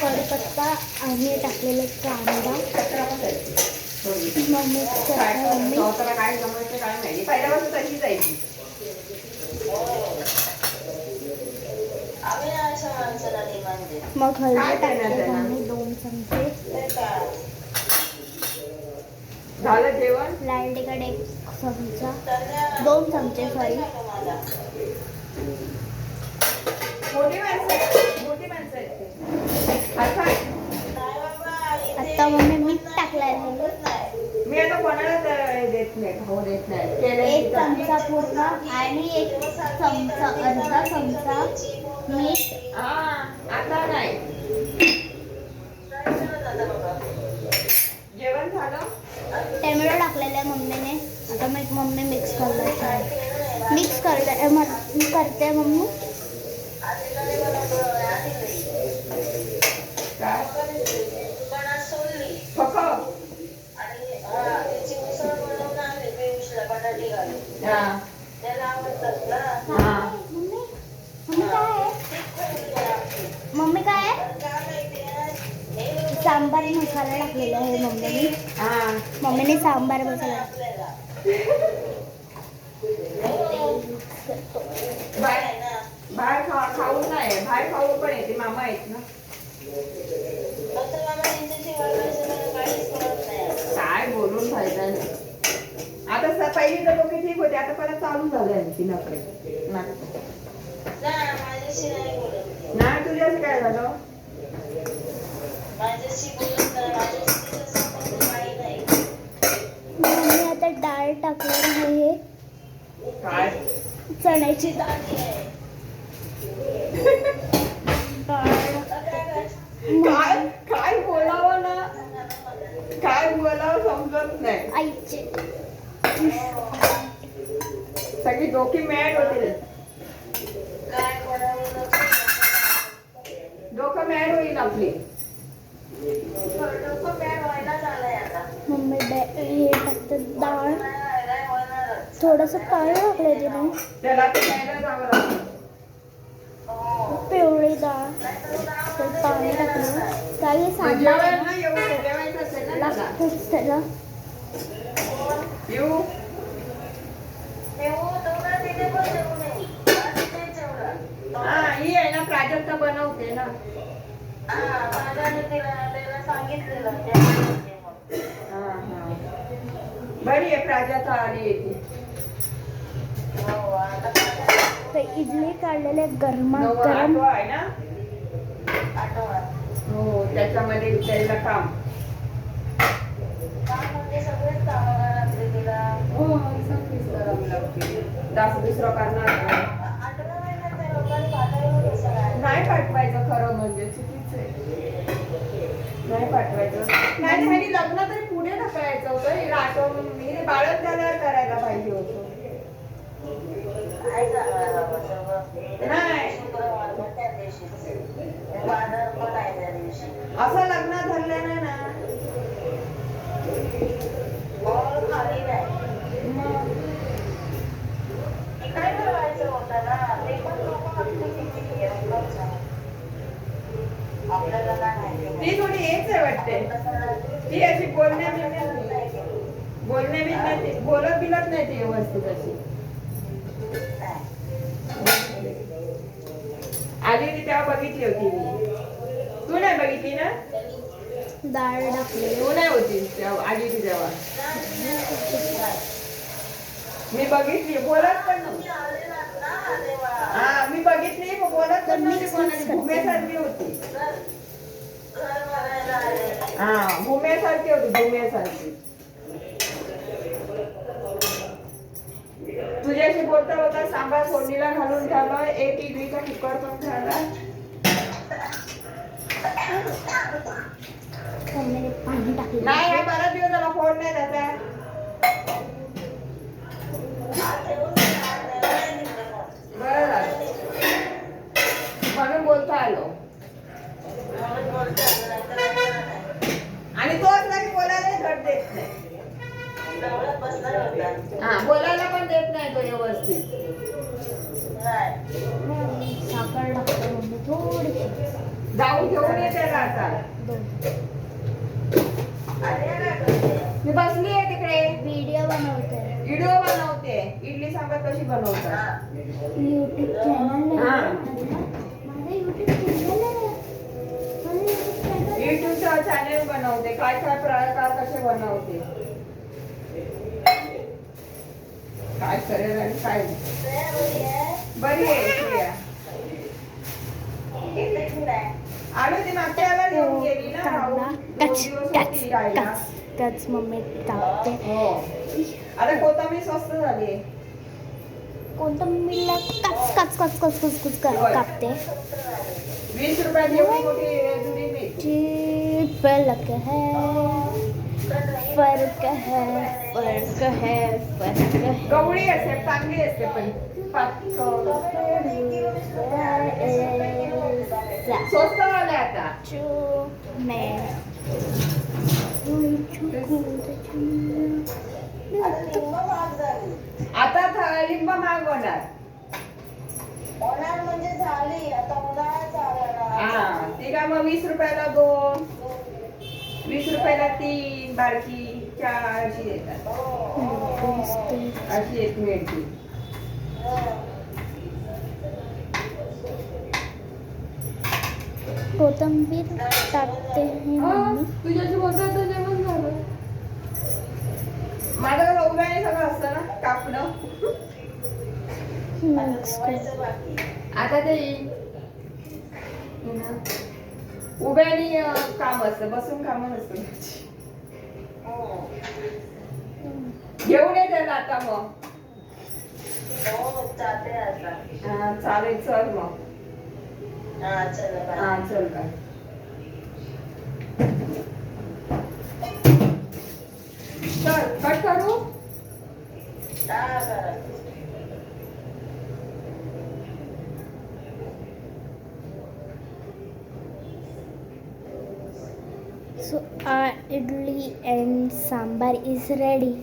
कढीपत्ता आणि टाकलेले कांदा. मम्मी काय जमायचं काय माहिती, पहिल्यापासून तशी जायची. मग हळदी टाकते मम्मी 2 चमचे. झालं जेवण. लाल तिखट 1 चमचा, 2 चमचे सॉरी. आता मम्मी मीठ टाकलाय. मी आता कोणाला देत नाही, खाऊ देत नाही. 1 चमचा पूर्ण आणि 1 चमचा अर्धा चमचा मीठ. आता नाही. जेवण झालं. टोमॅटो टाकलेला आहे मम्मीने. आता मम्मी मिक्स करते मम्मी. मम्मी काय सांबार मसाला टाकलेला आहे मम्मीने सांबार मसाला. बाहेर खाऊ नाही, बाहेर खाऊ पण येते. मामा आहेत ना. काय बोलून फायदा नाही. आता पहिली तर दोघे ठीक होते, आता परत चालू झाले आणखी नकडे. नाही तुझ्याच काय झालं. मम्मी आता डाळ टाकणार आहे. काय चण्याची डाळ. काय काय बोलावं ना, काय बोलावं समजत नाही. आईचे सगळी डोकी मॅड होतील. डोकं मॅड होईल आपली. मम्मी हे टाकतात डाळ. थोडस पाणी टाकलंय तिने. त्याला ते प्यायला जावं लागतं. पिवळी डाळ पाणी टाकलं. काही सांबार लागतंच त्याला. ही आहे ना प्राजक्ता बनवते ना. बरी आहे प्राजक्ता आली येते. तर इडली काढलेले गरमागरम आहे ना. हो त्याच्यामध्ये त्याला काम. हो सगळीच करावी लागते. दुसरं करणार नाही पाठवायचं. खरं म्हणजे चुकीच आहे. नाही पाठवायचं. नाही लग्न तरी पुढे ढकलायचं होतं. आठवण मी बाळच झाल्यावर करायला पाहिजे होतं. नाही असं लग्न झालं नाही ना. ती थोडी हेच आहे वाटते. ती अशी बोलत बिलत नाही ती व्यवस्थित अशी. आली ती तेव्हा बघितली होती मी. तू नाही बघितली ना. डाळ टाकली. तू नाही होती आली ती तेव्हा. मी बघितली. बोलत पण नव्हती. मी बघितली बोलत पण नव्हती. भूमेसारखी होती. भूमेसारखी होती. भूमेसारखी. तुझ्याशी बोलता बोलता सांबार फोडणीला घालून झालं. 1 इडलीचा कुकर पण झाला. पाणी टाकलं नाही. बराच दिवस झाला फोड नाही त्याचा. बरं झालं म्हणून बोलता आलो. आणि तो असला की बोलायला धड देत नाही. बोलायला पण देत नाही तो व्यवस्थित. साखर टाकते मम्मी थोडी. जाऊन घेऊन ये त्याला आता. मी बसली आहे तिकडे व्हिडिओ बनवते. व्हिडिओ बनवते. इडली सांबार कशी बनवतात युट्यूब चॅनल हा. माझा युट्यूब चॅनल आहे. युट्यूबचा चॅनल बनवते. काय काय प्रकार कसे बनवते. काय करेल आणि काय बरी आहे प्रिया. आलो ती नाट्याला घेऊन गेली ना भाऊ. दोन दिवस होती राहायला. कच मम्मी टाकते. हो आता कोथिंबीर स्वस्त झाली आहे. कोथिंबीरला कच कच कच कच कच कच कापते. 20 रुपयाची एवढी मोठी जुडी मीठ. फर्क है फर्क है फर्क है फर्क है. गवळी असते चांगली असते पण पातळ. स्वस्त झाले आता. आता लिंब महाग होणार. म्हणजे झाली आता उन्हाळा चालला. हा ती का मग 20 रुपयाला 2, 20 रुपयाला 3 बारकी 4 अशी देतात. अशी एक मिळते. कोथिंबीर टाकते हैं मम्मी. तुझ्याशी बोलतात तर जेवण झालं. माझं उभ्याने सगळं असतं ना कापणं. मिक्स कर. आता ते उभ्याने काम असतं बसून काम नसतं. घेऊन ये त्याला आता मग. जाते आता. हा, चालेल चल मग. हा चला बाय. हा चल काय. चल कट करू. हा करा. So our idli and sambar is ready.